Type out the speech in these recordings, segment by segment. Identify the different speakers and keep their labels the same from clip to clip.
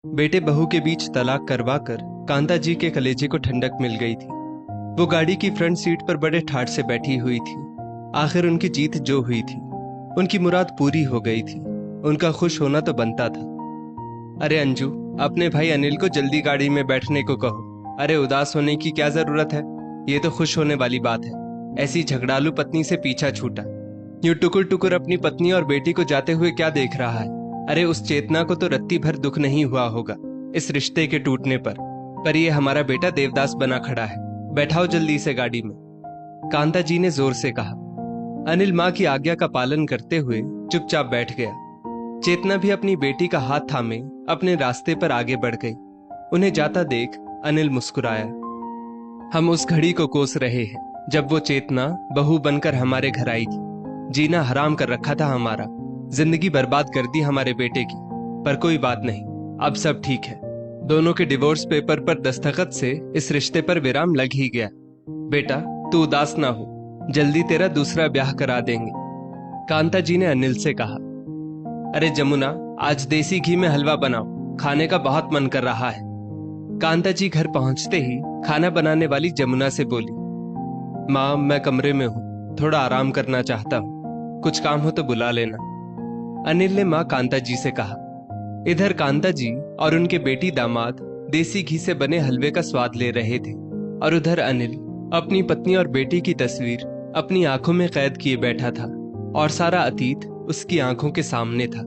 Speaker 1: बेटे बहू के बीच तलाक करवाकर कांता जी के कलेजे को ठंडक मिल गई थी। वो गाड़ी की फ्रंट सीट पर बड़े ठाठ से बैठी हुई थी। आखिर उनकी जीत जो हुई थी, उनकी मुराद पूरी हो गई थी। उनका खुश होना तो बनता था। अरे अंजू, अपने भाई अनिल को जल्दी गाड़ी में बैठने को कहो। अरे उदास होने की क्या जरूरत है, ये तो खुश होने वाली बात है। ऐसी झगड़ालू पत्नी से पीछा छूटा। यूं टुकुर टुकुर अपनी पत्नी और बेटी को जाते हुए क्या देख रहा है। अरे उस चेतना को तो रत्ती भर दुख नहीं हुआ होगा इस रिश्ते के टूटने पर ये हमारा बेटा देवदास बना खड़ा है। बैठाओ जल्दी से गाड़ी में, कांता जी ने जोर से कहा। अनिल माँ की आज्ञा का पालन करते हुए चुपचाप बैठ गया। चेतना भी अपनी बेटी का हाथ थामे अपने रास्ते पर आगे बढ़ गई। उन्हें जाता देख अनिल मुस्कुराया। हम उस घड़ी को कोस रहे हैं जब वो चेतना बहू बनकर हमारे घर आई थी। जीना हराम कर रखा था हमारा, जिंदगी बर्बाद कर दी हमारे बेटे की। पर कोई बात नहीं, अब सब ठीक है। दोनों के डिवोर्स पेपर पर दस्तखत से इस रिश्ते पर विराम लग ही गया। बेटा तू उदास ना हो, जल्दी तेरा दूसरा ब्याह करा देंगे, कांता जी ने अनिल से कहा। अरे जमुना, आज देसी घी में हलवा बनाओ, खाने का बहुत मन कर रहा है। कांता जी घर पहुंचते ही खाना बनाने वाली जमुना से बोली, माँ मैं कमरे में हूँ, थोड़ा आराम करना चाहता हूँ, कुछ काम हो तो बुला लेना। अनिल ने माँ कांता जी से कहा। इधर कांता जी और उनके बेटी दामाद देसी घी से बने हलवे का स्वाद ले रहे थे और उधर अनिल अपनी पत्नी और बेटी की तस्वीर अपनी आंखों में कैद किए बैठा था और सारा अतीत उसकी आंखों के सामने था।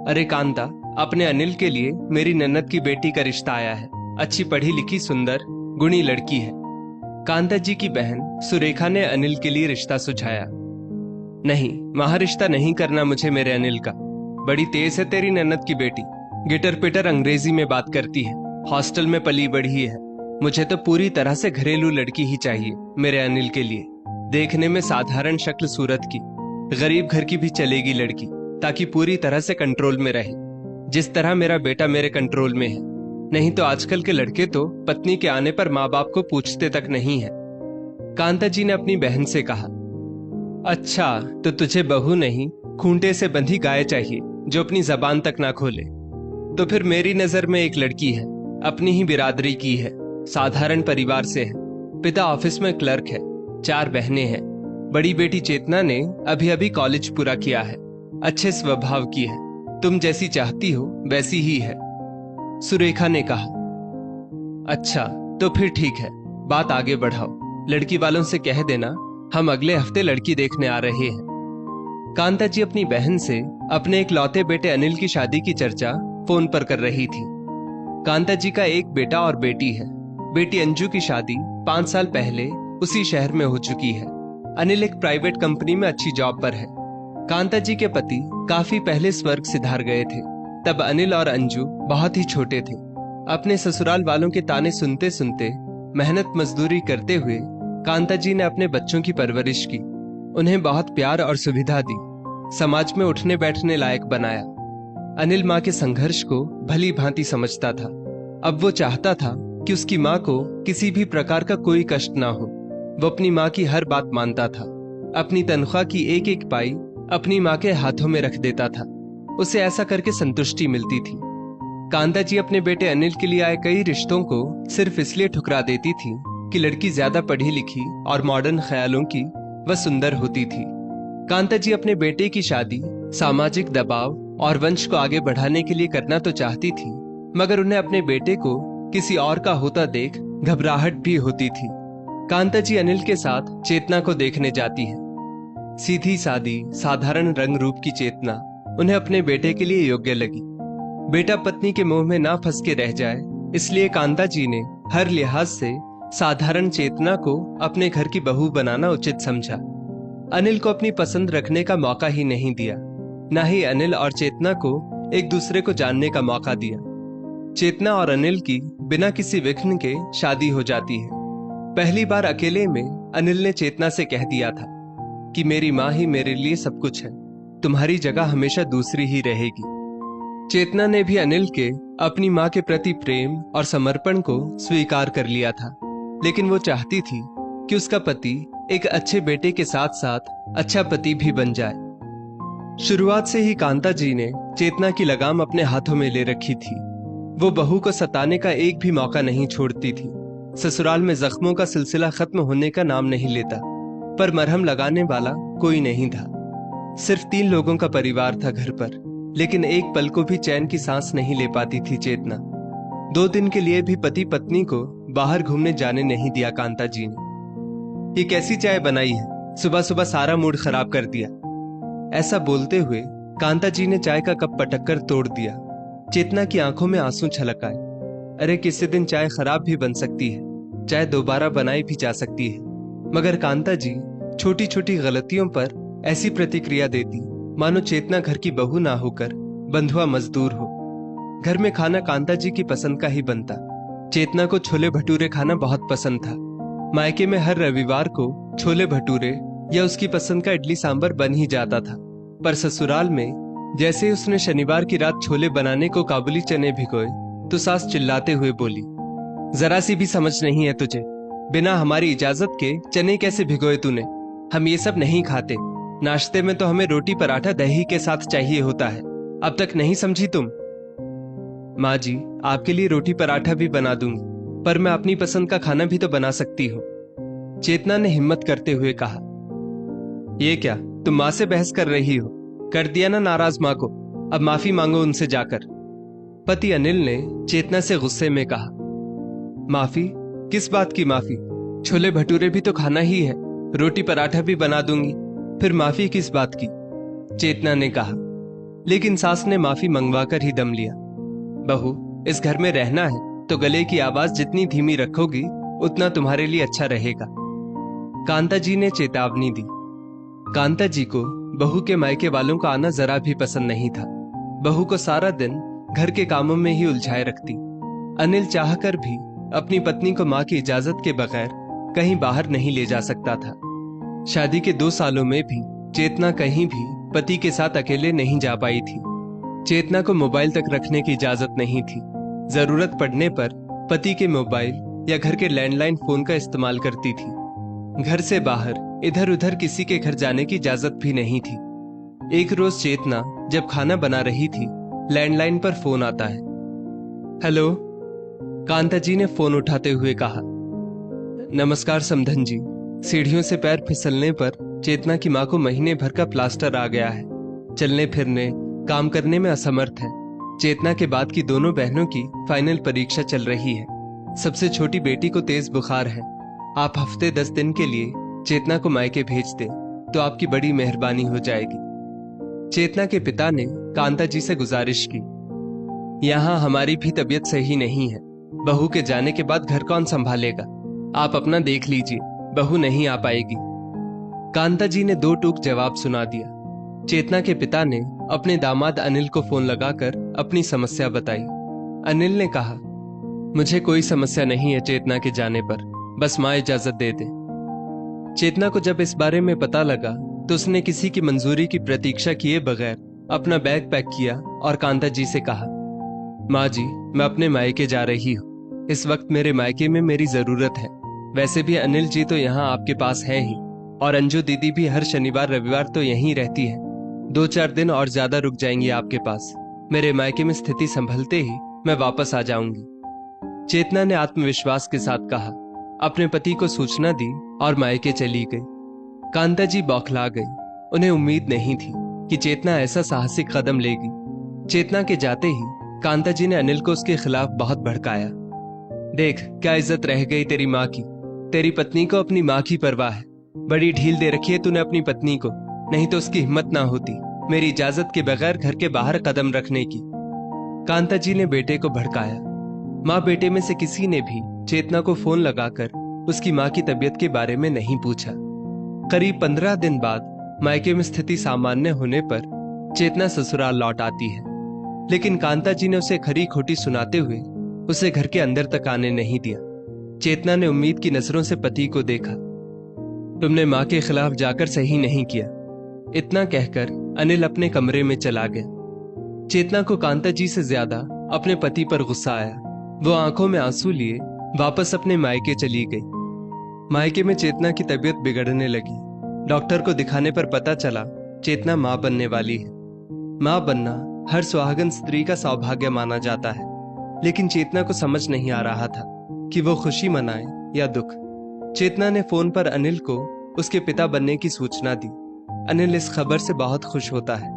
Speaker 1: अरे कांता, अपने अनिल के लिए मेरी नन्नत की बेटी का रिश्ता आया है। अच्छी पढ़ी लिखी सुंदर गुणी लड़की है। कांता जी की बहन सुरेखा ने अनिल के लिए रिश्ता सुझाया। नहीं, वहां रिश्ता नहीं करना मुझे मेरे अनिल का। बड़ी तेज है तेरी नन्नत की बेटी, गिटर पिटर अंग्रेजी में बात करती है, हॉस्टल में पली बढ़ी है। मुझे तो पूरी तरह से घरेलू लड़की ही चाहिए मेरे अनिल के लिए। देखने में साधारण शक्ल सूरत की, गरीब घर की भी चलेगी लड़की, ताकि पूरी तरह से कंट्रोल में रहे, जिस तरह मेरा बेटा मेरे कंट्रोल में है। नहीं तो आजकल के लड़के तो पत्नी के आने पर माँ बाप को पूछते तक नहीं है। कांता जी ने अपनी बहन से कहा। अच्छा, तो तुझे बहू नहीं खूंटे से बंधी गाय चाहिए जो अपनी जबान तक ना खोले। तो फिर मेरी नजर में एक लड़की है, अपनी ही बिरादरी की है, साधारण परिवार से है, पिता ऑफिस में क्लर्क है, 4 बहनें हैं। बड़ी बेटी चेतना ने अभी अभी कॉलेज पूरा किया है, अच्छे स्वभाव की है, तुम जैसी चाहती हो वैसी ही है, सुरेखा ने कहा। अच्छा, तो फिर ठीक है, बात आगे बढ़ाओ। लड़की वालों से कह देना हम अगले हफ्ते लड़की देखने आ रहे हैं। कांता जी अपनी बहन से अपने एक लौते बेटे अनिल की शादी की चर्चा फोन पर कर रही थी। कांता जी का एक बेटा और बेटी है। बेटी अंजू की शादी 5 साल पहले उसी शहर में हो चुकी है। अनिल एक प्राइवेट कंपनी में अच्छी जॉब पर है। कांता जी के पति काफी पहले स्वर्ग सिधार गए थे। तब अनिल और अंजू बहुत ही छोटे थे। अपने ससुराल वालों के ताने सुनते सुनते, मेहनत मजदूरी करते हुए कांता जी ने अपने बच्चों की परवरिश की, उन्हें बहुत प्यार और सुविधा दी, समाज में उठने बैठने लायक बनाया। अनिल माँ के संघर्ष को भली भांति समझता था। अब वो चाहता था कि उसकी माँ को किसी भी प्रकार का कोई कष्ट ना हो। वो अपनी माँ की हर बात मानता था। अपनी तनख्वाह की एक एक पाई अपनी माँ के हाथों में रख देता था। उसे ऐसा करके संतुष्टि मिलती थी। कांता जी अपने बेटे अनिल के लिए आए कई रिश्तों को सिर्फ इसलिए ठुकरा देती थी कि लड़की ज्यादा पढ़ी लिखी और मॉडर्न ख्यालों की व सुंदर होती थी। कांता जी अपने बेटे की शादी सामाजिक दबाव और वंश को आगे बढ़ाने के लिए करना तो चाहती थी, मगर उन्हें अपने बेटे को किसी और का होता देख घबराहट भी होती थी। कांता जी अनिल के साथ चेतना को देखने जाती है। सीधी सादी साधारण रंग रूप की चेतना उन्हें अपने बेटे के लिए योग्य लगी। बेटा पत्नी के मुंह में ना फंस के रह जाए, इसलिए कांता जी ने हर लिहाज से साधारण चेतना को अपने घर की बहू बनाना उचित समझा। अनिल को अपनी पसंद रखने का मौका ही नहीं दिया, न ही अनिल और चेतना को एक दूसरे को जानने का मौका दिया। चेतना और अनिल की बिना किसी विघ्न के शादी हो जाती है। पहली बार अकेले में अनिल ने चेतना से कह दिया था कि मेरी माँ ही मेरे लिए सब कुछ है, तुम्हारी जगह हमेशा दूसरी ही रहेगी। चेतना ने भी अनिल के अपनी माँ के प्रति प्रेम और समर्पण को स्वीकार कर लिया था, लेकिन वो चाहती थी कि उसका पति एक अच्छे बेटे के साथ साथ अच्छा पति भी बन जाए। शुरुआत से ही कांता जी ने चेतना की लगाम अपने हाथों में ले रखी थी। वो बहू को सताने का एक भी मौका नहीं छोड़ती थी। ससुराल में जख्मों का सिलसिला खत्म होने का नाम नहीं लेता, पर मरहम लगाने वाला कोई नहीं था। सिर्फ 3 लोगों का परिवार था घर पर, लेकिन एक पल को भी चैन की सांस नहीं ले पाती थी चेतना। 2 दिन के लिए भी पति पत्नी को बाहर घूमने जाने नहीं दिया कांता जी ने। ये कैसी चाय बनाई है, सुबह सुबह सारा मूड खराब कर दिया। ऐसा बोलते हुए कांता जी ने चाय का कप पटक कर तोड़ दिया। चेतना की आंखों में आंसू छलक आए। अरे किसी दिन चाय खराब भी बन सकती है, चाय दोबारा बनाई भी जा सकती है, मगर कांता जी छोटी छोटी गलतियों पर ऐसी प्रतिक्रिया देती मानो चेतना घर की बहू ना होकर बंधुआ मजदूर हो। घर में खाना कांता जी की पसंद का ही बनता। चेतना को छोले भटूरे खाना बहुत पसंद था। मायके में हर रविवार को छोले भटूरे या उसकी पसंद का इडली सांभर बन ही जाता था, पर ससुराल में जैसे ही उसने शनिवार की रात छोले बनाने को काबुली चने भिगोए तो सास चिल्लाते हुए बोली, जरा सी भी समझ नहीं है तुझे, बिना हमारी इजाजत के चने कैसे भिगोए तूने? हम ये सब नहीं खाते, नाश्ते में तो हमें रोटी पराठा दही के साथ चाहिए होता है, अब तक नहीं समझी तुम? माँ जी, आपके लिए रोटी पराठा भी बना दूंगी, पर मैं अपनी पसंद का खाना भी तो बना सकती हूँ, चेतना ने हिम्मत करते हुए कहा। ये क्या, तुम माँ से बहस कर रही हो? कर दिया ना नाराज माँ को, अब माफी मांगो उनसे जाकर। पति अनिल ने चेतना से गुस्से में कहा। माफी? किस बात की माफी? छोले भटूरे भी तो खाना ही है, रोटी पराठा भी बना दूंगी, फिर माफी किस बात की? चेतना ने कहा। लेकिन सास ने माफी मंगवा कर ही दम लिया। बहू, इस घर में रहना है तो गले की आवाज जितनी धीमी रखोगी उतना तुम्हारे लिए अच्छा रहेगा, कांता जी ने चेतावनी दी। कांता जी को बहू के मायके वालों का आना जरा भी पसंद नहीं था। बहू को सारा दिन घर के कामों में ही उलझाए रखती। अनिल चाहकर भी अपनी पत्नी को मां की इजाजत के बगैर कहीं बाहर नहीं ले जा सकता था। शादी के 2 सालों में भी चेतना कहीं भी पति के साथ अकेले नहीं जा पाई थी। चेतना को मोबाइल तक रखने की इजाजत नहीं थी। जरूरत पड़ने पर पति के मोबाइल या घर के लैंडलाइन फोन का इस्तेमाल करती थी। घर से बाहर इधर उधर किसी के घर जाने की इजाजत भी नहीं थी। एक रोज चेतना जब खाना बना रही थी, लैंडलाइन पर फोन आता है। हेलो, कांता जी ने फोन उठाते हुए कहा। नमस्कार समधन जी। सीढ़ियों से पैर फिसलने पर चेतना की माँ को महीने भर का प्लास्टर आ गया है। चलने फिरने काम करने में असमर्थ है। चेतना के बाद की दोनों बहनों की फाइनल परीक्षा चल रही है। सबसे छोटी बेटी को तेज बुखार है। आप हफ्ते 10 दिन के लिए चेतना को मायके भेज दें तो आपकी बड़ी मेहरबानी हो जाएगी। चेतना के पिता ने कांता जी से गुजारिश की। यहाँ हमारी भी तबीयत सही नहीं है, बहू के जाने के बाद घर कौन संभालेगा? आप अपना देख लीजिए, बहू नहीं आ पाएगी। कांता जी ने 2 टूक जवाब सुना दिया। चेतना के पिता ने अपने दामाद अनिल को फोन लगाकर अपनी समस्या बताई। अनिल ने कहा, मुझे कोई समस्या नहीं है चेतना के जाने पर, बस माँ इजाजत दे दे। चेतना को जब इस बारे में पता लगा तो उसने किसी की मंजूरी की प्रतीक्षा किए बगैर अपना बैग पैक किया और कांता जी से कहा, माँ जी, मैं अपने मायके जा रही हूँ। इस वक्त मेरे मायके में मेरी जरूरत है। वैसे भी अनिल जी तो यहाँ आपके पास हैं ही, और अंजू दीदी भी हर शनिवार रविवार तो यहीं रहती है। 2-4 दिन और ज्यादा रुक जाएंगी आपके पास। मेरे मायके में स्थिति संभलते ही मैं वापस आ जाऊंगी। चेतना ने आत्मविश्वास के साथ कहा, अपने पति को सूचना दी और मायके चली गई। कांता जी बौखला गई। उन्हें उम्मीद नहीं थी कि चेतना ऐसा साहसिक कदम लेगी। चेतना के जाते ही कांता जी ने अनिल को उसके खिलाफ बहुत भड़काया। देख क्या इज्जत रह गई तेरी माँ की। तेरी पत्नी को अपनी माँ की परवाह है। बड़ी ढील दे रखी है तूने अपनी पत्नी को, नहीं तो उसकी हिम्मत ना होती मेरी इजाजत के बगैर घर के बाहर कदम रखने की। कांता जी ने बेटे को भड़काया। माँ बेटे में से किसी ने भी चेतना को फोन लगाकर उसकी माँ की तबीयत के बारे में नहीं पूछा। करीब 15 दिन बाद मायके में स्थिति सामान्य होने पर चेतना ससुराल लौट आती है, लेकिन कांता जी ने उसे खरी खोटी सुनाते हुए उसे घर के अंदर तक आने नहीं दिया। चेतना ने उम्मीद की नजरों से पति को देखा। तुमने माँ के खिलाफ जाकर सही नहीं किया, इतना कहकर अनिल अपने कमरे में चला गया। चेतना को कांता जी से ज्यादा अपने पति पर गुस्सा आया। वो आंखों में आंसू लिए वापस अपने मायके चली गई। मायके में चेतना की तबीयत बिगड़ने लगी। डॉक्टर को दिखाने पर पता चला चेतना मां बनने वाली है। मां बनना हर सुहागन स्त्री का सौभाग्य माना जाता है, लेकिन चेतना को समझ नहीं आ रहा था कि वो खुशी मनाए या दुख। चेतना ने फोन पर अनिल को उसके पिता बनने की सूचना दी। अनिल इस खबर से बहुत खुश होता है।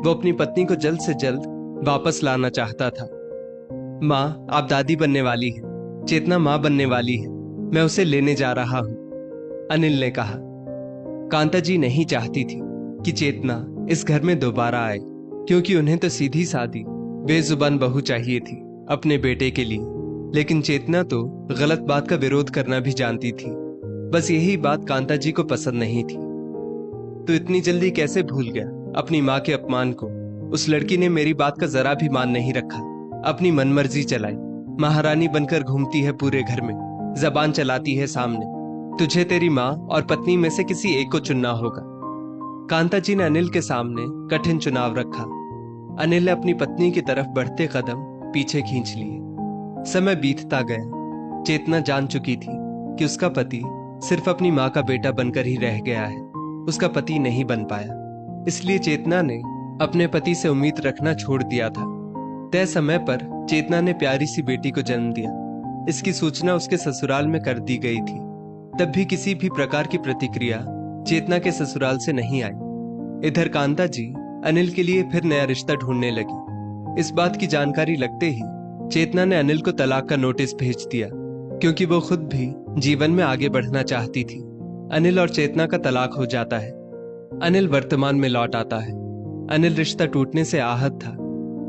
Speaker 1: वो अपनी पत्नी को जल्द से जल्द वापस लाना चाहता था। माँ, आप दादी बनने वाली है। चेतना माँ बनने वाली है। मैं उसे लेने जा रहा हूँ, अनिल ने कहा। कांता जी नहीं चाहती थी कि चेतना इस घर में दोबारा आए, क्योंकि उन्हें तो सीधी सादी बेजुबान बहू चाहिए थी अपने बेटे के लिए। लेकिन चेतना तो गलत बात का विरोध करना भी जानती थी। बस यही बात कांता जी को पसंद नहीं थी। तो इतनी जल्दी कैसे भूल गया अपनी माँ के अपमान को? उस लड़की ने मेरी बात का जरा भी मान नहीं रखा, अपनी मनमर्जी चलाई। महारानी बनकर घूमती है पूरे घर में, जबान चलाती है सामने। तुझे तेरी माँ और पत्नी में से किसी एक को चुनना होगा। कांता जी ने अनिल के सामने कठिन चुनाव रखा। अनिल ने अपनी पत्नी की तरफ बढ़ते कदम पीछे खींच लिए। समय बीतता गया। चेतना जान चुकी थी कि उसका पति सिर्फ अपनी माँ का बेटा बनकर ही रह गया है, उसका पति नहीं बन पाया। इसलिए चेतना ने अपने पति से उम्मीद रखना छोड़ दिया था। तय समय पर चेतना ने प्यारी सी बेटी को जन्म दिया। इसकी सूचना उसके ससुराल में कर दी गई थी। तब भी किसी भी प्रकार की प्रतिक्रिया चेतना के ससुराल से नहीं आई। इधर कांता जी अनिल के लिए फिर नया रिश्ता ढूंढने लगी। इस बात की जानकारी लगते ही चेतना ने अनिल को तलाक का नोटिस भेज दिया, क्योंकि वो खुद भी जीवन में आगे बढ़ना चाहती थी। अनिल और चेतना का तलाक हो जाता है। अनिल वर्तमान में लौट आता है। अनिल रिश्ता टूटने से आहत था।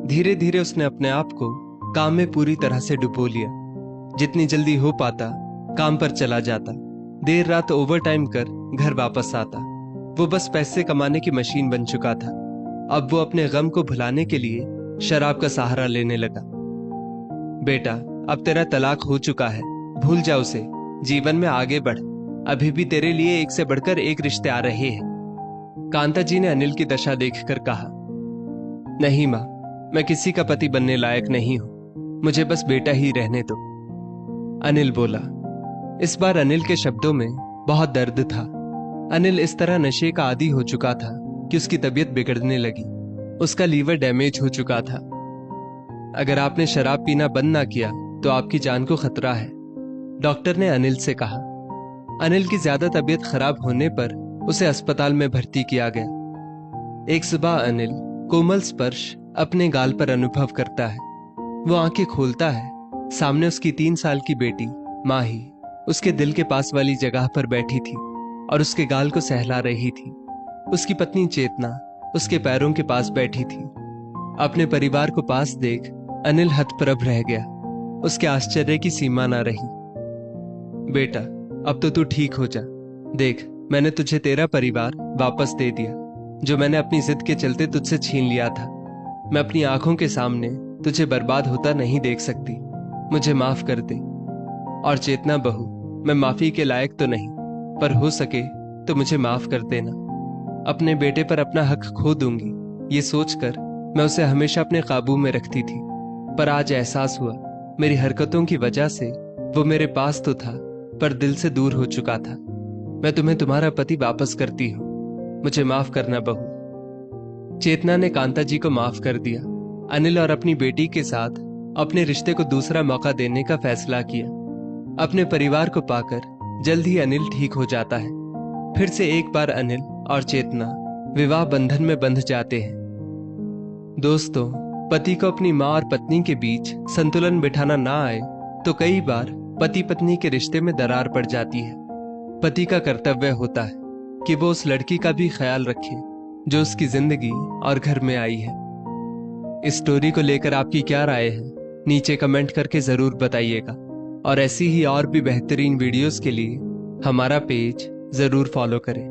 Speaker 1: धीरे धीरे उसने अपने आप को काम में पूरी तरह से डुबो लिया। जितनी जल्दी हो पाता काम पर चला जाता, देर रात ओवर टाइम कर घर वापस आता। वो बस पैसे कमाने की मशीन बन चुका था। अब वो अपने गम को भुलाने के लिए शराब का सहारा लेने लगा। बेटा, अब तेरा तलाक हो चुका है, भूल जा उसे, जीवन में आगे बढ़। अभी भी तेरे लिए एक से बढ़कर एक रिश्ते आ रहे हैं। कांता जी ने अनिल की दशा देखकर कहा, नहीं माँ, मैं किसी का पति बनने लायक नहीं हूं, मुझे बस बेटा ही रहने दो, अनिल बोला। इस बार अनिल के शब्दों में बहुत दर्द था। अनिल इस तरह नशे का आदी हो चुका था कि उसकी तबीयत बिगड़ने लगी। उसका लीवर डैमेज हो चुका था। अगर आपने शराब पीना बंद ना किया तो आपकी जान को खतरा है, डॉक्टर ने अनिल से कहा। अनिल की ज्यादा तबीयत खराब होने पर उसे अस्पताल में भर्ती किया गया। एक सुबह अनिल कोमल स्पर्श अपने गाल पर अनुभव करता है। वो आंखें खोलता है। सामने उसकी 3 साल की बेटी माही उसके दिल के पास वाली जगह पर बैठी थी और उसके गाल को सहला रही थी। उसकी पत्नी चेतना उसके पैरों के पास बैठी थी। अपने परिवार को पास देख अनिल हतप्रभ रह गया। उसके आश्चर्य की सीमा ना रही। बेटा, अब तो तू ठीक हो जा। देख, मैंने तुझे तेरा परिवार वापस दे दिया, जो मैंने अपनी जिद के चलते तुझसे छीन लिया था। मैं अपनी आंखों के सामने तुझे बर्बाद होता नहीं देख सकती। मुझे माफ कर दे। और चेतना बहू, मैं माफी के लायक तो नहीं, पर हो सके तो मुझे माफ कर देना। अपने बेटे पर अपना हक खो दूंगी, ये सोचकर मैं उसे हमेशा अपने काबू में रखती थी। पर आज एहसास हुआ, मेरी हरकतों की वजह से वो मेरे पास तो था, पर दिल से दूर हो चुका था। मैं तुम्हें तुम्हारा पति वापस करती हूँ, मुझे माफ करना बहू। चेतना ने कांता जी को माफ कर दिया। अनिल और अपनी बेटी के साथ अपने रिश्ते को दूसरा मौका देने का फैसला किया। अपने परिवार को पाकर जल्द ही अनिल ठीक हो जाता है। फिर से एक बार अनिल और चेतना विवाह बंधन में बंध जाते हैं। दोस्तों, पति को अपनी माँ और पत्नी के बीच संतुलन बिठाना ना आए तो कई बार पति पत्नी के रिश्ते में दरार पड़ जाती है। पति का कर्तव्य होता है कि वो उस लड़की का भी ख्याल रखे जो उसकी जिंदगी और घर में आई है। इस स्टोरी को लेकर आपकी क्या राय है, नीचे कमेंट करके जरूर बताइएगा। और ऐसी ही और भी बेहतरीन वीडियोस के लिए हमारा पेज जरूर फॉलो करें।